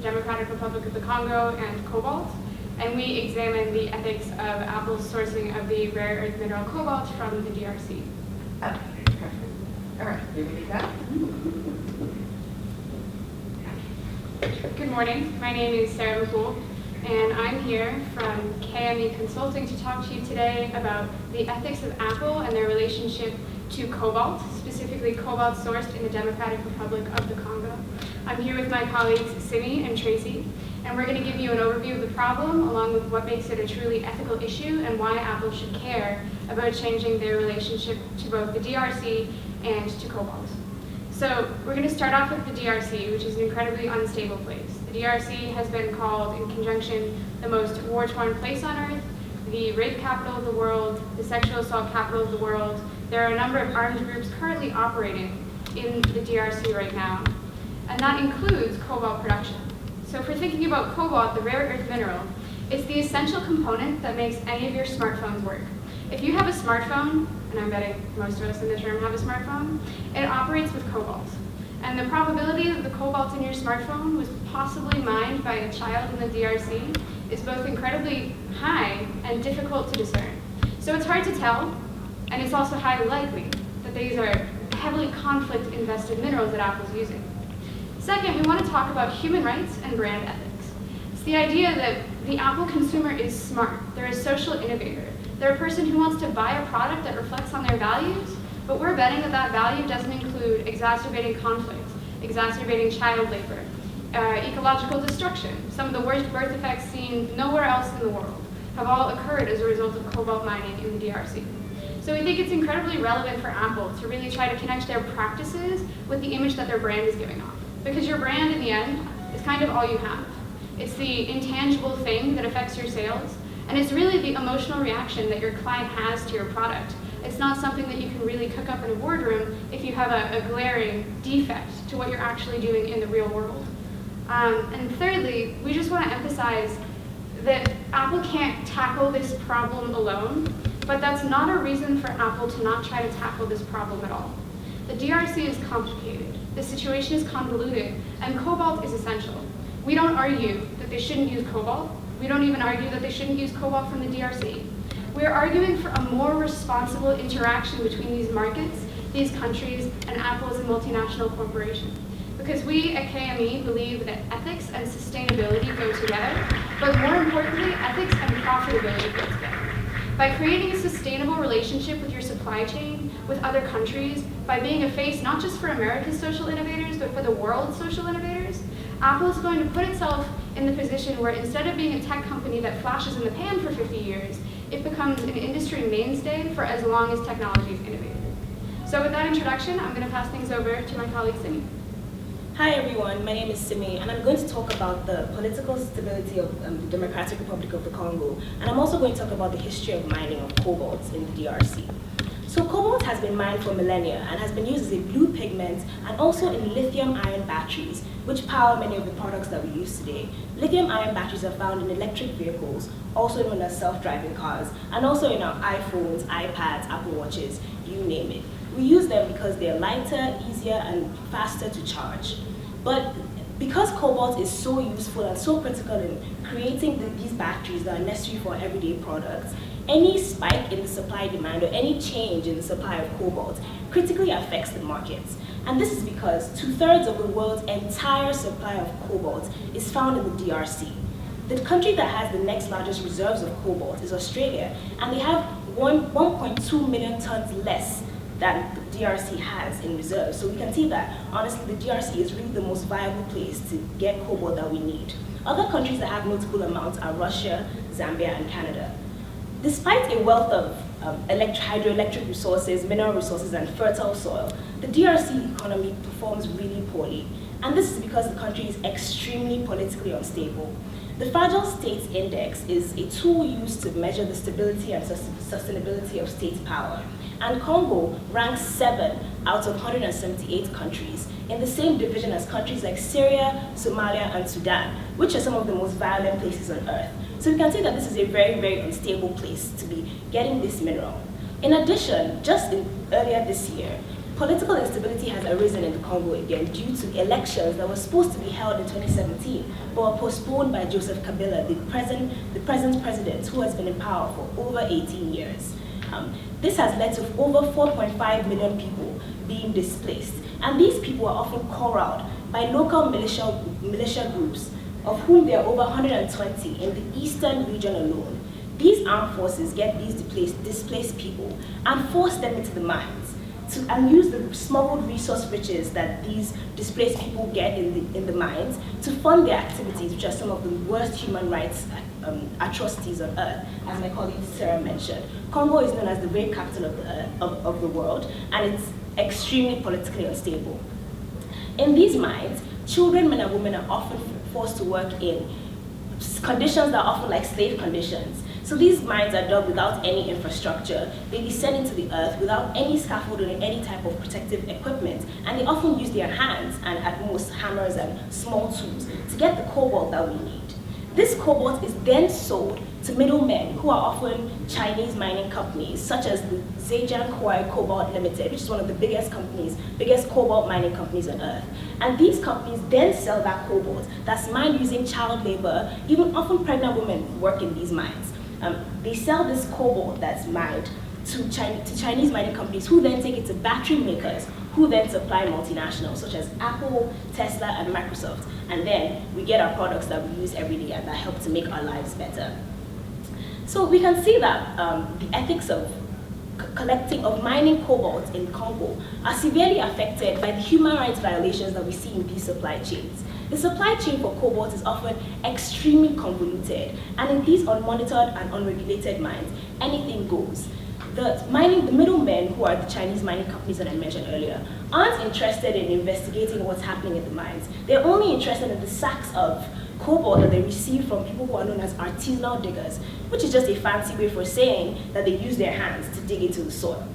Democratic Republic of the Congo and cobalt, and we examine the ethics of Apple's sourcing of the rare earth mineral cobalt from the DRC. Okay, perfect. All right, here we go. Good morning, my name is Sarah McCool, and I'm here from KME Consulting to talk to you today about the ethics of Apple and their relationship to cobalt, specifically cobalt sourced in the Democratic Republic of the Congo. I'm here with my colleagues Simi and Tracy, and we're going to give you an overview of the problem along with what makes it a truly ethical issue and why Apple should care about changing their relationship to both the DRC and to cobalt. So we're going to start off with the DRC, which is an incredibly unstable place. The DRC has been called, in conjunction, the most war-torn place on Earth, the rape capital of the world, the sexual assault capital of the world. There are a number of armed groups currently operating in the DRC right now, and that includes cobalt production. So if we're thinking about cobalt, the rare earth mineral, it's the essential component that makes any of your smartphones work. If you have a smartphone, and I'm betting most of us in this room have a smartphone, it operates with cobalt. And the probability that the cobalt in your smartphone was possibly mined by a child in the DRC is both incredibly high and difficult to discern. So it's hard to tell, and it's also highly likely that these are heavily conflict-invested minerals that Apple's using. Second, we want to talk about human rights and brand ethics. It's the idea that the Apple consumer is smart. They're a social innovator. They're a person who wants to buy a product that reflects on their values, but we're betting that that value doesn't include exacerbating conflict, exacerbating child labor, ecological destruction. Some of the worst birth effects seen nowhere else in the world have all occurred as a result of cobalt mining in the DRC. So we think it's incredibly relevant for Apple to really try to connect their practices with the image that their brand is giving off. Because your brand, in the end, is kind of all you have. It's the intangible thing that affects your sales, and it's really the emotional reaction that your client has to your product. It's not something that you can really cook up in a boardroom if you have a glaring defect to what you're actually doing in the real world. And thirdly, we just want to emphasize that Apple can't tackle this problem alone, but that's not a reason for Apple to not try to tackle this problem at all. The DRC is complicated, the situation is convoluted, and cobalt is essential. We don't argue that they shouldn't use cobalt. We don't even argue that they shouldn't use cobalt from the DRC. We're arguing for a more responsible interaction between these markets, these countries, and Apple as a multinational corporation. Because we at KME believe that ethics and sustainability go together, but more importantly, ethics and profitability go together. By creating a sustainable relationship with your supply chain, with other countries, by being a face not just for America's social innovators, but for the world's social innovators, Apple is going to put itself in the position where instead of being a tech company that flashes in the pan for 50 years, it becomes an industry mainstay for as long as technology is innovated. So with that introduction, I'm going to pass things over to my colleague Simi. Hi everyone, my name is Simi, and I'm going to talk about the political stability of the Democratic Republic of the Congo, and I'm also going to talk about the history of mining of cobalt in the DRC. So cobalt has been mined for millennia and has been used as a blue pigment and also in lithium-ion batteries, which power many of the products that we use today. Lithium-ion batteries are found in electric vehicles, also known as self-driving cars, and also in our iPhones, iPads, Apple Watches, you name it. We use them because they're lighter, easier, and faster to charge. But because cobalt is so useful and so critical in creating these batteries that are necessary for everyday products, any spike in the supply demand or any change in the supply of cobalt critically affects the markets. And this is because 2/3 of the world's entire supply of cobalt is found in the DRC. The country that has the next largest reserves of cobalt is Australia, and they have 1.2 million tons less than the DRC has in reserves. So we can see that, honestly, the DRC is really the most viable place to get cobalt that we need. Other countries that have notable amounts are Russia, Zambia, and Canada. Despite a wealth of hydroelectric resources, mineral resources, and fertile soil, the DRC economy performs really poorly. And this is because the country is extremely politically unstable. The Fragile States Index is a tool used to measure the stability and sustainability of state power. And Congo ranks 7 out of 178 countries in the same division as countries like Syria, Somalia, and Sudan, which are some of the most violent places on earth. So we can see that this is a very, very unstable place to be getting this mineral. In addition, earlier this year, political instability has arisen in the Congo again due to elections that were supposed to be held in 2017, but were postponed by Joseph Kabila, the present president, who has been in power for over 18 years. This has led to over 4.5 million people being displaced, and these people are often corralled by local militia groups, of whom there are over 120 in the eastern region alone. These armed forces get these displaced people and force them into the mines and use the smuggled resource riches that these displaced people get in the mines to fund their activities, which are some of the worst human rights atrocities on earth, as my colleague Sarah mentioned. Congo is known as the rape capital of the world, and it's extremely politically unstable. In these mines, children, men and women are often forced to work in conditions that are often like slave conditions. So these mines are dug without any infrastructure. They descend into the earth without any scaffolding or any type of protective equipment, and they often use their hands and at most hammers and small tools to get the cobalt that we need. This cobalt is then sold to middlemen who are often Chinese mining companies, such as the Zhejiang Huai Cobalt Limited, which is one of the biggest cobalt mining companies on earth. And these companies then sell that cobalt that's mined using child labor. Even often pregnant women work in these mines. They sell this cobalt that's mined to Chinese mining companies, who then take it to battery makers, who then supply multinationals such as Apple, Tesla, and Microsoft. And then we get our products that we use every day and that help to make our lives better. So we can see that the ethics of mining cobalt in Congo are severely affected by the human rights violations that we see in these supply chains. The supply chain for cobalt is often extremely convoluted, and in these unmonitored and unregulated mines, anything goes. The middlemen, who are the Chinese mining companies that I mentioned earlier, aren't interested in investigating what's happening in the mines. They're only interested in the sacks of cobalt that they receive from people who are known as artisanal diggers, which is just a fancy way for saying that they use their hands to dig into the soil.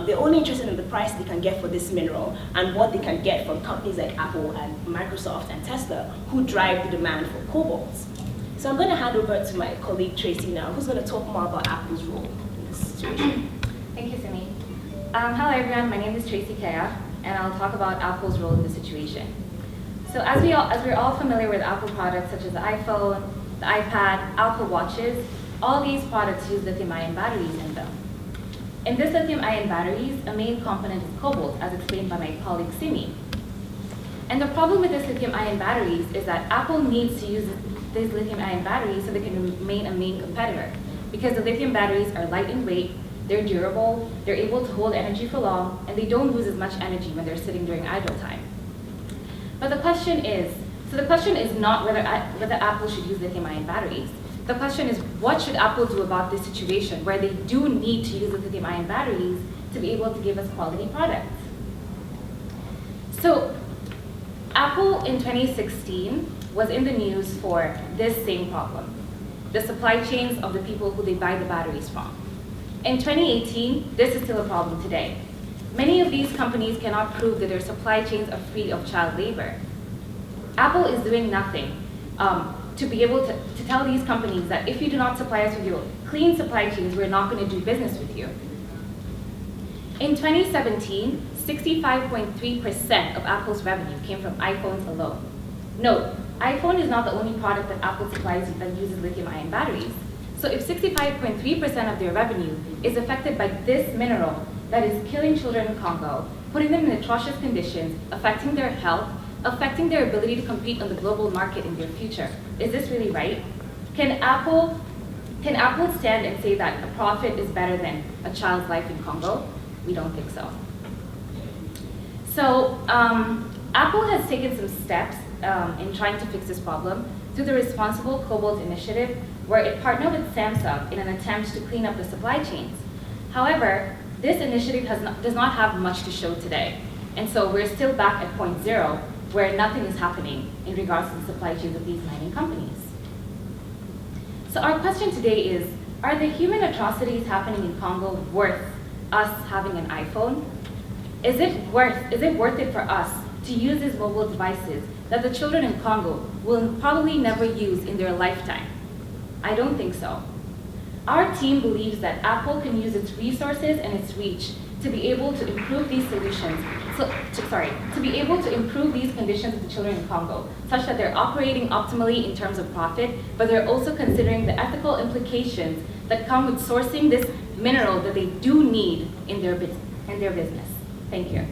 They're only interested in the price they can get for this mineral and what they can get from companies like Apple and Microsoft and Tesla, who drive the demand for cobalt. So I'm going to hand over to my colleague Tracy now, who's going to talk more about Apple's role in this situation. Thank you, Simi. Hello everyone, my name is Tracy Kaya, and I'll talk about Apple's role in the situation. So as we're all familiar with Apple products such as the iPhone, the iPad, Apple Watches, all these products use lithium-ion batteries in them. In these lithium-ion batteries, a main component is cobalt, as explained by my colleague Simi. And the problem with these lithium-ion batteries is that Apple needs to use these lithium-ion batteries so they can remain a main competitor, because the lithium batteries are light in weight, they're durable, they're able to hold energy for long, and they don't lose as much energy when they're sitting during idle time. But the question is not whether Apple should use lithium-ion batteries. The question is, what should Apple do about this situation where they do need to use the lithium-ion batteries to be able to give us quality products? So Apple in 2016 was in the news for this same problem, the supply chains of the people who they buy the batteries from. In 2018, this is still a problem today. Many of these companies cannot prove that their supply chains are free of child labor. Apple is doing nothing to be able to tell these companies that if you do not supply us with your clean supply chains, we're not going to do business with you. In 2017, 65.3% of Apple's revenue came from iPhones alone. Note, iPhone is not the only product that Apple supplies that uses lithium-ion batteries. So if 65.3% of their revenue is affected by this mineral that is killing children in Congo, putting them in atrocious conditions, affecting their health, affecting their ability to compete on the global market in their future, is this really right? Can Apple stand and say that a profit is better than a child's life in Congo? We don't think so. So Apple has taken some steps in trying to fix this problem through the Responsible Cobalt Initiative, where it partnered with Samsung in an attempt to clean up the supply chains. However, this initiative does not have much to show today. And so we're still back at point zero, where nothing is happening in regards to the supply chains of these mining companies. So our question today is, are the human atrocities happening in Congo worth us having an iPhone? Is it worth it for us to use these mobile devices that the children in Congo will probably never use in their lifetime? I don't think so. Our team believes that Apple can use its resources and its reach to be able to improve these solutions, to be able to improve these conditions of the children in Congo, such that they're operating optimally in terms of profit, but they're also considering the ethical implications that come with sourcing this mineral that they do need in their business. Thank you.